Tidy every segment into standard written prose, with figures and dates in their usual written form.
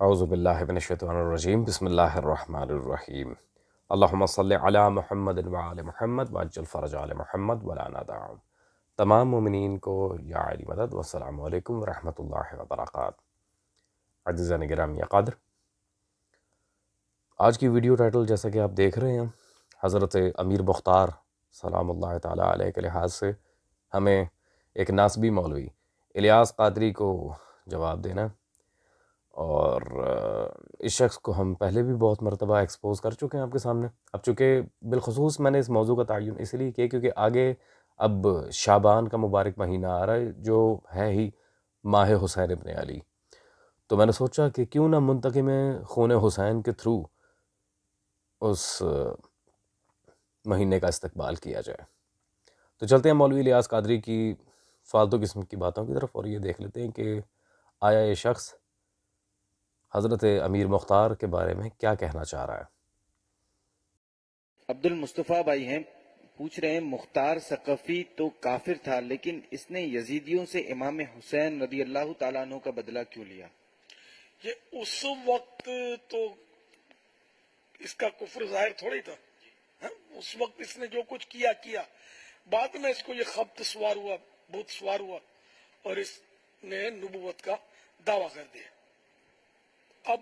اعوذ باللہ من الشیطان الرجیم بسم اللہ الرحمن الرحیم اللہم صلی علی محمد وعلی محمد وعجل فرج علی محمد ولا ندعهم۔ تمام مومنین کو یا علی مدد والسلام علیکم ورحمۃ اللہ وبرکاتہ۔ عزیزان گرامی قدر، آج کی ویڈیو ٹائٹل جیسا کہ آپ دیکھ رہے ہیں، حضرت امیر مختار سلام اللہ تعالیٰ علیہ کے لحاظ سے ہمیں ایک ناسبی مولوی الیاس قادری کو جواب دینا، اور اس شخص کو ہم پہلے بھی بہت مرتبہ ایکسپوز کر چکے ہیں آپ کے سامنے۔ اب چونکہ بالخصوص میں نے اس موضوع کا تعین اس لیے کیا کیونکہ آگے اب شعبان کا مبارک مہینہ آ رہا ہے جو ہے ہی ماہ حسین ابن علی، تو میں نے سوچا کہ کیوں نہ منتقم خون حسین کے تھرو اس مہینے کا استقبال کیا جائے۔ تو چلتے ہیں مولوی الیاس قادری کی فالتو قسم کی باتوں کی طرف، اور یہ دیکھ لیتے ہیں کہ آیا یہ شخص حضرت امیر مختار کے بارے میں کیا کہنا چاہ رہا ہے۔ عبد المصطفیٰ بھائی ہیں، پوچھ رہے ہیں مختار ثقفی تو کافر تھا لیکن اس نے یزیدیوں سے امام حسین رضی اللہ تعالیٰ عنہ کا بدلہ کیوں لیا؟ یہ اس وقت تو اس کا کفر ظاہر تھوڑی تھا، اس وقت اس نے جو کچھ کیا بعد میں اس کو یہ خبط سوار ہوا، بت سوار ہوا، اور اس نے نبوت کا دعویٰ کر دیا۔ اب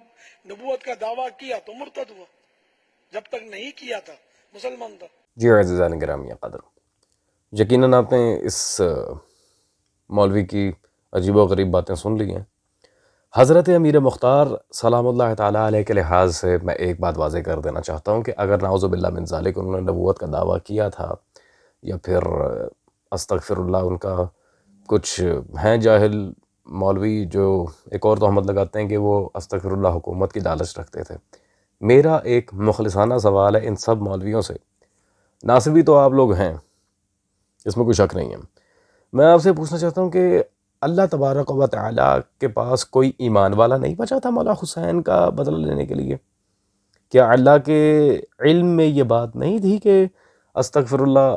نبوت کا دعویٰ کیا تو مرتد ہوا، جب تک نہیں کیا تھا مسلمان تھا۔ جی عزیزان گرامی قدر، یقیناً آپ نے اس مولوی کی عجیب و غریب باتیں سن لی ہیں۔ حضرت امیر مختار سلام اللہ تعالیٰ علیہ کے لحاظ سے میں ایک بات واضح کر دینا چاہتا ہوں کہ اگر نعوذ باللہ من ذالک انہوں نے نبوت کا دعویٰ کیا تھا، یا پھر استغفر اللہ ان کا کچھ ہیں جاہل مولوی جو ایک اور تہمت لگاتے ہیں کہ وہ استغفر اللہ حکومت کی لالچ رکھتے تھے، میرا ایک مخلصانہ سوال ہے ان سب مولویوں سے، ناسبی تو آپ لوگ ہیں، اس میں کوئی شک نہیں ہے، میں آپ سے پوچھنا چاہتا ہوں کہ اللہ تبارک و تعالیٰ کے پاس کوئی ایمان والا نہیں بچا تھا مولا حسین کا بدلہ لینے کے لیے؟ کیا اللہ کے علم میں یہ بات نہیں تھی کہ استغفر اللہ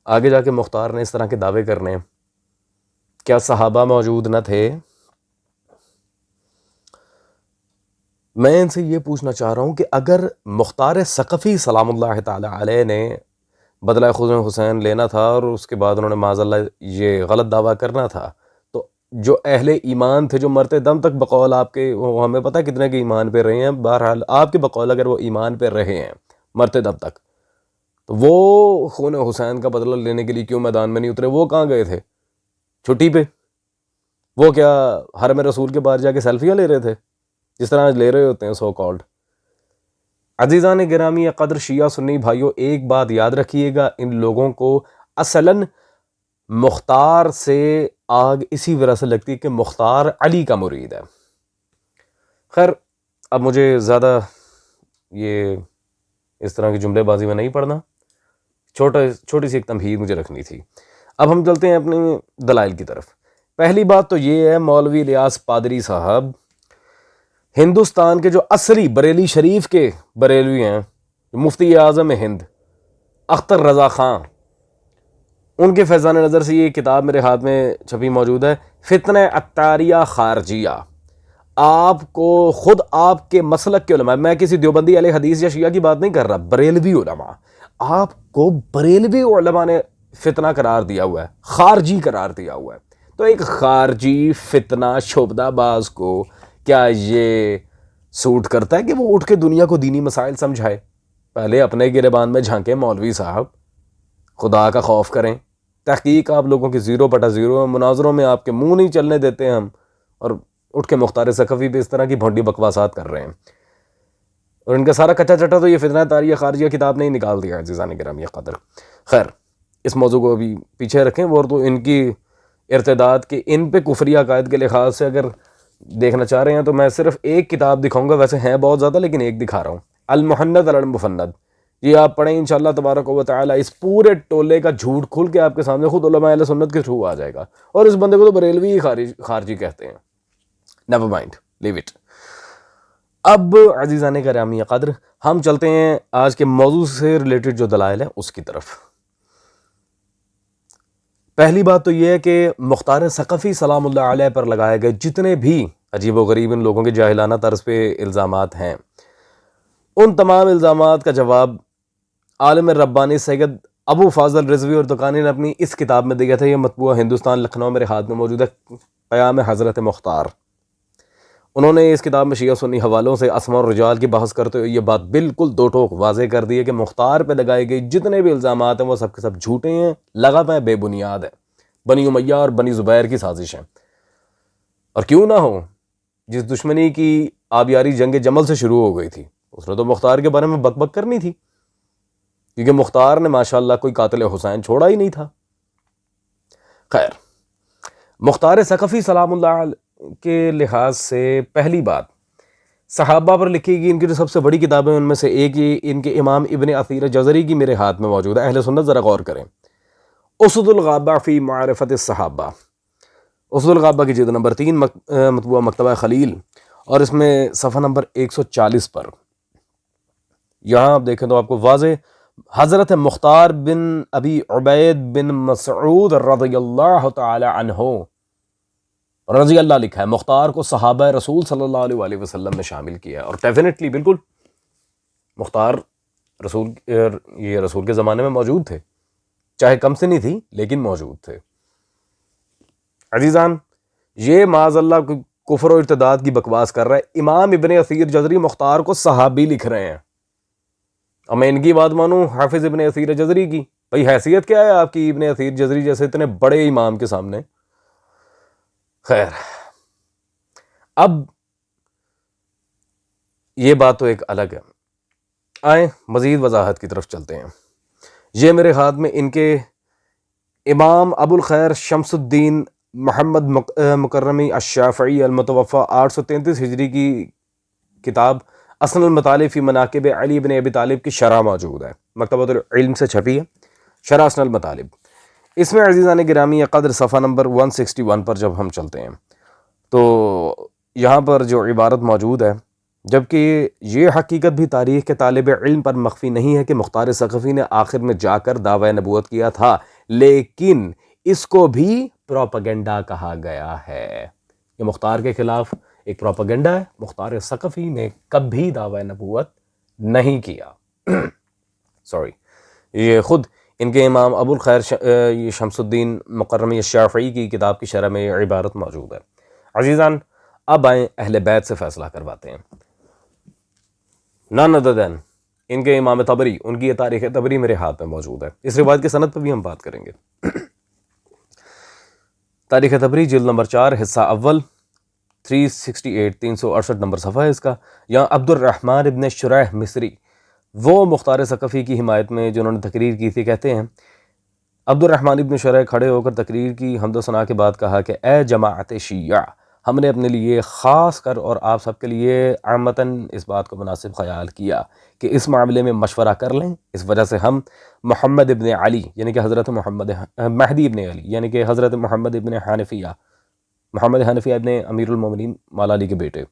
آگے جا کے مختار نے اس طرح کے دعوے کرنے؟ کیا صحابہ موجود نہ تھے؟ میں ان سے یہ پوچھنا چاہ رہا ہوں کہ اگر مختار ثقفی سلام اللہ تعالیٰ علیہ نے بدلہ خود حسین لینا تھا اور اس کے بعد انہوں نے معاذ اللہ یہ غلط دعویٰ کرنا تھا، تو جو اہل ایمان تھے جو مرتے دم تک بقول آپ کے، وہ ہمیں پتہ کتنے کے ایمان پہ رہے ہیں، بہرحال آپ کے بقول اگر وہ ایمان پہ رہے ہیں مرتے دم تک، تو وہ خون حسین کا بدلہ لینے کے لیے کیوں میدان میں نہیں اترے؟ وہ کہاں گئے تھے؟ چھٹی پہ؟ وہ کیا حرم رسول کے باہر جا کے سیلفیاں لے رہے تھے جس طرح لے رہے ہوتے ہیں سو کالڈ؟ عزیزان گرامی قدر، شیعہ سنی بھائیوں، ایک بات یاد رکھیے گا، ان لوگوں کو اصلاً مختار سے آگ اسی وجہ سے لگتی ہے کہ مختار علی کا مرید ہے۔ خیر، اب مجھے زیادہ یہ اس طرح کی جملے بازی میں نہیں پڑھنا، چھوٹی سی ایک تمہید مجھے رکھنی تھی۔ اب ہم چلتے ہیں اپنے دلائل کی طرف۔ پہلی بات تو یہ ہے، مولوی الیاس قادری صاحب ہندوستان کے جو اصلی بریلی شریف کے بریلوی ہیں، مفتی اعظم ہند اختر رضا خان، ان کے فیضان نظر سے یہ کتاب میرے ہاتھ میں چھپی موجود ہے، فتنہ عطاریہ خارجیہ۔ آپ کو خود آپ کے مسلک کے علماء، میں کسی دیوبندی اہل حدیث یا شیعہ کی بات نہیں کر رہا، بریلوی علماء، آپ کو بریلوی علماء نے فتنہ قرار دیا ہوا ہے، خارجی قرار دیا ہوا ہے۔ تو ایک خارجی فتنہ شعبدہ باز کو کیا یہ سوٹ کرتا ہے کہ وہ اٹھ کے دنیا کو دینی مسائل سمجھائے؟ پہلے اپنے گریبان میں جھانکیں مولوی صاحب، خدا کا خوف کریں۔ تحقیق آپ لوگوں کی 0/0 ہے، مناظروں میں آپ کے منہ نہیں چلنے دیتے ہم، اور اٹھ کے مختار ثقفی پہ اس طرح کی بھونڈی بکواسات کر رہے ہیں، اور ان کا سارا کچا چٹا تو یہ فتنہ تاریخ خارجیہ کتاب نے ہی نکال دیا ہے عزیزان گرامی قدر۔ خیر، اس موضوع کو ابھی پیچھے رکھیں، وہ تو ان کی ارتداد کے ان پہ کفری عقائد کے لحاظ سے اگر دیکھنا چاہ رہے ہیں تو میں صرف ایک کتاب دکھاؤں گا، ویسے ہیں بہت زیادہ لیکن ایک دکھا رہا ہوں، المحند علی المفند۔ یہ آپ پڑھیں انشاءاللہ تبارک و تعالی، اس پورے ٹولے کا جھوٹ کھل کے آپ کے سامنے خود علماء اہل سنت کے تھرو آ جائے گا، اور اس بندے کو تو بریلوی خارجی کہتے ہیں۔ Never mind, leave it. اب عزیزان گرامی قدر، ہم چلتے ہیں آج کے موضوع سے ریلیٹڈ جو دلائل ہیں اس کی طرف۔ پہلی بات تو یہ ہے کہ مختار ثقفی سلام اللہ علیہ پر لگائے گئے جتنے بھی عجیب و غریب ان لوگوں کے جاہلانہ طرز پہ الزامات ہیں. ان تمام الزامات کا جواب عالم ربانی سید ابو فاضل رضوی اور دکانی نے اپنی اس کتاب میں دیا تھا. یہ مطبوعہ ہندوستان لکھنؤ میرے ہاتھ میں موجود ہے، قیام حضرت مختار. انہوں نے اس کتاب میں شیعہ سنی حوالوں سے اسماء اور رجال کی بحث کرتے ہوئے یہ بات بالکل دو ٹوک واضح کر دی ہے کہ مختار پہ لگائی گئی جتنے بھی الزامات ہیں وہ سب کے سب جھوٹے ہیں، لغو ہیں، بے بنیاد ہیں، بنی امیہ اور بنی زبیر کی سازش ہیں. اور کیوں نہ ہو، جس دشمنی کی آبیاری جنگ جمل سے شروع ہو گئی تھی اس نے تو مختار کے بارے میں بک بک کرنی تھی، کیونکہ مختار نے ماشاءاللہ کوئی قاتل حسین چھوڑا ہی نہیں تھا. خیر، مختار ثقفی سلام اللہ علیہ کے لحاظ سے پہلی بات صحابہ پر لکھی گئی ان کی جو سب سے بڑی کتابیں ان میں سے ایک ہی ان کے امام ابن اثیر جزری کی میرے ہاتھ میں موجود ہے. اہل سنت ذرا غور کریں. اسد الغابہ فی معرفت الصحابہ، اسد الغابہ کی جلد نمبر 3 مطبوعہ مکتبہ خلیل، اور اس میں صفحہ نمبر 140 پر یہاں آپ دیکھیں تو آپ کو واضح حضرت مختار بن ابی عبید بن مسعود رضی اللہ تعالی عنہ رضی اللہ لکھا ہے. مختار کو صحابہ رسول صلی اللہ علیہ وآلہ وسلم میں شامل کیا ہے، اور ڈیفینیٹلی بالکل مختار یہ رسول کے زمانے میں موجود تھے، چاہے کم سے نہیں تھی لیکن موجود تھے. عزیزان، یہ معاذ اللہ کفر و ارتداد کی بکواس کر رہا ہے. امام ابن اثیر جزری مختار کو صحابی لکھ رہے ہیں. اب میں ان کی بات مانوں حافظ ابن اثیر جزری کی، بھئی حیثیت کیا ہے آپ کی ابن اثیر جزری جیسے اتنے بڑے امام کے سامنے. خیر، اب یہ بات تو ایک الگ ہے. آئیں مزید وضاحت کی طرف چلتے ہیں. یہ میرے ہاتھ میں ان کے امام ابو الخیر شمس الدین محمد مکرمی الشافعی المتوفى 833 ہجری کی کتاب اصل المطالب فی مناقب علی بن ابی طالب کی شرح موجود ہے، مکتبۃ العلم سے چھپی ہے، شرح اصل المطالب. اس میں عزیزان گرامی قدر صفحہ نمبر 161 پر جب ہم چلتے ہیں تو یہاں پر جو عبارت موجود ہے، جبکہ یہ حقیقت بھی تاریخ کے طالب علم پر مخفی نہیں ہے کہ مختار ثقفی نے آخر میں جا کر دعوی نبوت کیا تھا، لیکن اس کو بھی پروپیگنڈا کہا گیا ہے. یہ مختار کے خلاف ایک پروپیگنڈا ہے. مختار ثقفی نے کبھی دعوی نبوت نہیں کیا. سوری، یہ خود ان کے امام ابو الخیر شمس الدین مکرمی الشافعی کی کتاب کی شرح میں یہ عبارت موجود ہے. عزیزان، اب آئیں اہل بیت سے فیصلہ کرواتے ہیں. نان ادر دین ان کے امام طبری، ان کی یہ تاریخ طبری میرے ہاتھ میں موجود ہے. اس روایت کی سند پہ بھی ہم بات کریں گے. تاریخ طبری جلد نمبر 4 حصہ اول 368 368 نمبر صفحہ ہے اس کا. یہاں عبد الرحمن ابن شریح مصری، وہ مختار ثقفی کی حمایت میں جنہوں نے تقریر کی تھی، کہتے ہیں عبد الرحمن ابن شریح کھڑے ہو کر تقریر کی، حمد و ثنا کے بعد کہا کہ اے جماعت شیعہ، ہم نے اپنے لیے خاص کر اور آپ سب کے لیے عامتاً اس بات کو مناسب خیال کیا کہ اس معاملے میں مشورہ کر لیں. اس وجہ سے ہم محمد ابن علی یعنی کہ حضرت مہدی ابن علی یعنی کہ حضرت محمد ابن حنفیہ ابن امیر المومنین مولا علی کے بیٹے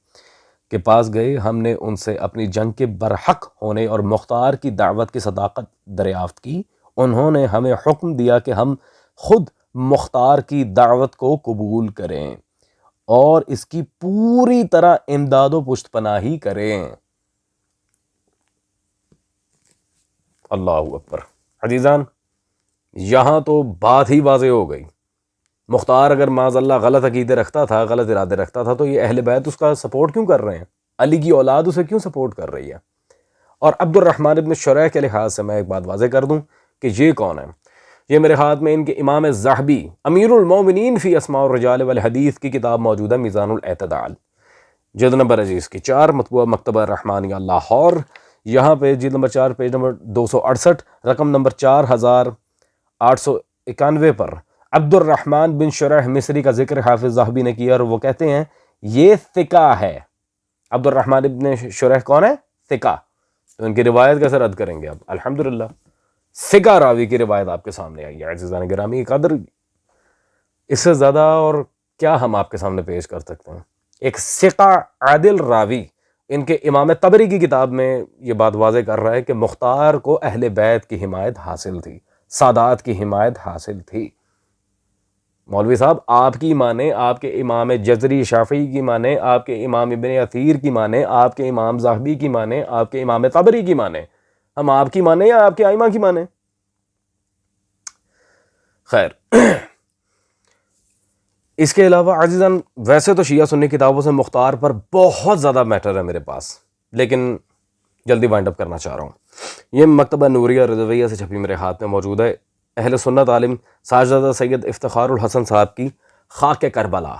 کے پاس گئے. ہم نے ان سے اپنی جنگ کے برحق ہونے اور مختار کی دعوت کی صداقت دریافت کی. انہوں نے ہمیں حکم دیا کہ ہم خود مختار کی دعوت کو قبول کریں اور اس کی پوری طرح امداد و پشت پناہی کریں. اللہ اکبر. عزیزان، یہاں تو بات ہی واضح ہو گئی. مختار اگر معاذ اللہ غلط عقیدے رکھتا تھا، غلط ارادے رکھتا تھا، تو یہ اہل بیت اس کا سپورٹ کیوں کر رہے ہیں؟ علی کی اولاد اسے کیوں سپورٹ کر رہی ہے؟ اور عبد الرحمن ابن شریح کے لحاظ سے میں ایک بات واضح کر دوں کہ یہ کون ہے. یہ میرے ہاتھ میں ان کے امام الذہبی امیر المومنین فی اسماء الرجال والحدیث کی کتاب موجود ہے، میزان الاعتدال، جلد نمبر عزیز کی 4 مطبوعہ مکتبہ رحمانیہ لاہور. یہاں پہ جلد نمبر 4 پیج نمبر 268 رقم نمبر 4891 پر عبد الرحمن بن شریح مصری کا ذکر حافظ ذہبی نے کیا، اور وہ کہتے ہیں یہ ثقہ ہے. عبد الرحمن ابن شریح کون ہے؟ ثقہ. تو ان کی روایت کیسے رد کریں گے اب؟ الحمدللہ ثقہ راوی کی روایت آپ کے سامنے آئی ہے. عزیزان گرامی قدر، اس سے زیادہ اور کیا ہم آپ کے سامنے پیش کر سکتے ہیں؟ ایک ثقہ عادل راوی ان کے امام طبری کی کتاب میں یہ بات واضح کر رہا ہے کہ مختار کو اہل بیت کی حمایت حاصل تھی، سادات کی حمایت حاصل تھی. مولوی صاحب آپ کی مانیں، آپ کے امام جزری شافعی کی مانیں، آپ کے امام ابن اثیر کی مانیں، آپ کے امام ذہبی کی مانیں، آپ کے امام طبری کی مانیں، ہم آپ کی مانیں یا آپ کے ائمہ کی مانیں؟ خیر، اس کے علاوہ عزیزان ویسے تو شیعہ سنی کتابوں سے مختار پر بہت زیادہ میٹر ہے میرے پاس، لیکن جلدی وائنڈ اپ کرنا چاہ رہا ہوں۔ یہ مکتبہ نوریہ رضویہ سے چھپی میرے ہاتھ میں موجود ہے، اہل سنت عالم ساجدہ سید افتخار الحسن صاحب کی خاک کربلا۔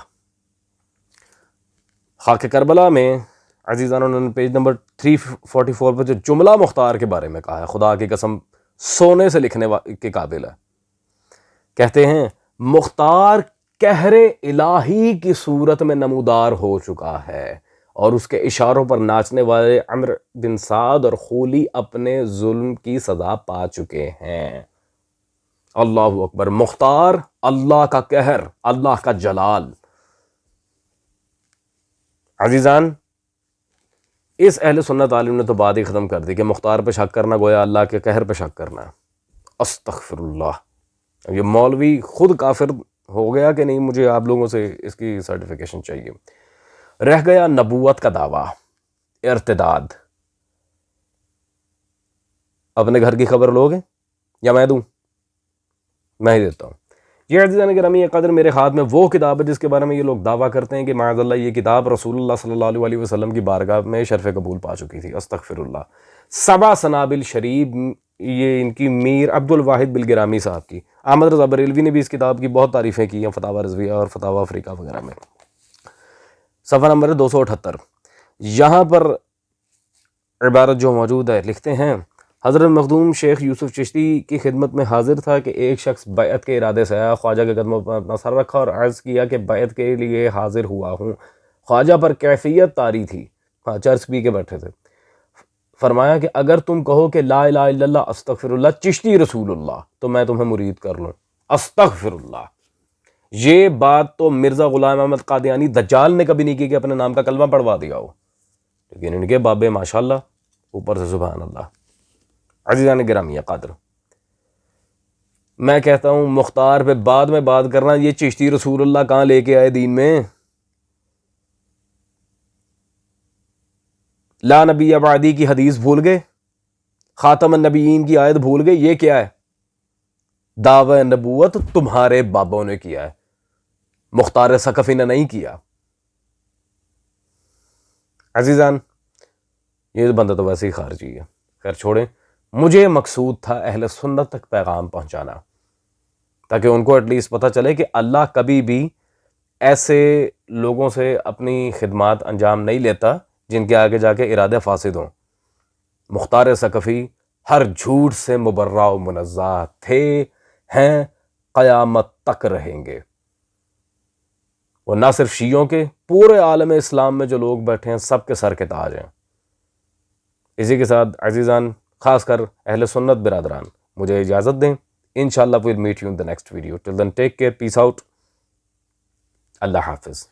خاک کربلا میں عزیزان انہوں نے پیج نمبر 344 پہ جو جملہ مختار کے بارے میں کہا ہے، خدا کی قسم سونے سے لکھنے کے قابل ہے۔ کہتے ہیں مختار قہر الہی کی صورت میں نمودار ہو چکا ہے، اور اس کے اشاروں پر ناچنے والے عمرو بن سعد اور خولی اپنے ظلم کی سزا پا چکے ہیں۔ اللہ اکبر، مختار اللہ کا قہر، اللہ کا جلال۔ عزیزان اس اہل سنت عالم نے تو بات ہی ختم کر دی کہ مختار پہ شک کرنا گویا اللہ کے قہر پہ شک کرنا ہے۔ استغفر اللہ، یہ مولوی خود کافر ہو گیا کہ نہیں؟ مجھے آپ لوگوں سے اس کی سرٹیفیکیشن چاہیے۔ رہ گیا نبوت کا دعویٰ، ارتداد۔ اپنے گھر کی خبر لوگے یا میں دوں؟ میں ہی دیتا ہوں۔ یہ عزیزان گرامی قدر میرے ہاتھ میں وہ کتاب ہے جس کے بارے میں یہ لوگ دعویٰ کرتے ہیں کہ معاذ اللہ یہ کتاب رسول اللہ صلی اللہ علیہ وسلم کی بارگاہ میں شرف قبول پا چکی تھی۔ استغفر اللہ۔ 7 سنابل شریف، یہ ان کی میر عبد الواحد بالگرامی صاحب کی۔ احمد رضا بریلوی نے بھی اس کتاب کی بہت تعریفیں کی ہیں فتاوی رضویہ اور فتاوی افریقہ وغیرہ میں۔ صفحہ نمبر 278، یہاں پر عبارت جو موجود ہے لکھتے ہیں حضرت مخدوم شیخ یوسف چشتی کی خدمت میں حاضر تھا کہ ایک شخص بیعت کے ارادے سے آیا، خواجہ کے قدموں پر اپنا سر رکھا اور عرض کیا کہ بیعت کے لیے حاضر ہوا ہوں۔ خواجہ پر کیفیت طاری تھی، چرس پی کے بیٹھے تھے۔ فرمایا کہ اگر تم کہو کہ لا الہ الا اللہ استغفر اللہ چشتی رسول اللہ تو میں تمہیں مرید کر لوں۔ استغفر اللہ، یہ بات تو مرزا غلام احمد قادیانی دجال نے کبھی نہیں کی کہ اپنے نام کا کلمہ پڑھوا دیا ہو، لیکن ان کے بابے ماشاءاللہ اوپر سے سبحان اللہ۔ عزیزان گرامی قادر، میں کہتا ہوں مختار پہ بعد میں بات کرنا، یہ چشتی رسول اللہ کہاں لے کے آئے دین میں؟ لا نبی بعدی کی حدیث بھول گئے، خاتم النبیین کی آیت بھول گئے، یہ کیا ہے؟ دعوی نبوت تمہارے بابوں نے کیا ہے، مختار ثقفی نے نہیں کیا۔ عزیزان یہ بندہ تو ویسے ہی خارجی ہے، خیر چھوڑیں۔ مجھے مقصود تھا اہل سنت تک پیغام پہنچانا، تاکہ ان کو ایٹ لیسٹ پتہ چلے کہ اللہ کبھی بھی ایسے لوگوں سے اپنی خدمات انجام نہیں لیتا جن کے آگے جا کے ارادے فاسد ہوں۔ مختار ثقفی ہر جھوٹ سے مبرہ و منزہ تھے، ہیں، قیامت تک رہیں گے۔ وہ نہ صرف شیعوں کے، پورے عالم اسلام میں جو لوگ بیٹھے ہیں سب کے سر کے تاج ہیں۔ اسی کے ساتھ عزیزان خاص کر اہل سنت برادران مجھے اجازت دیں، انشاءاللہ we'll meet you in the next video. Till then take care, peace out، اللہ حافظ۔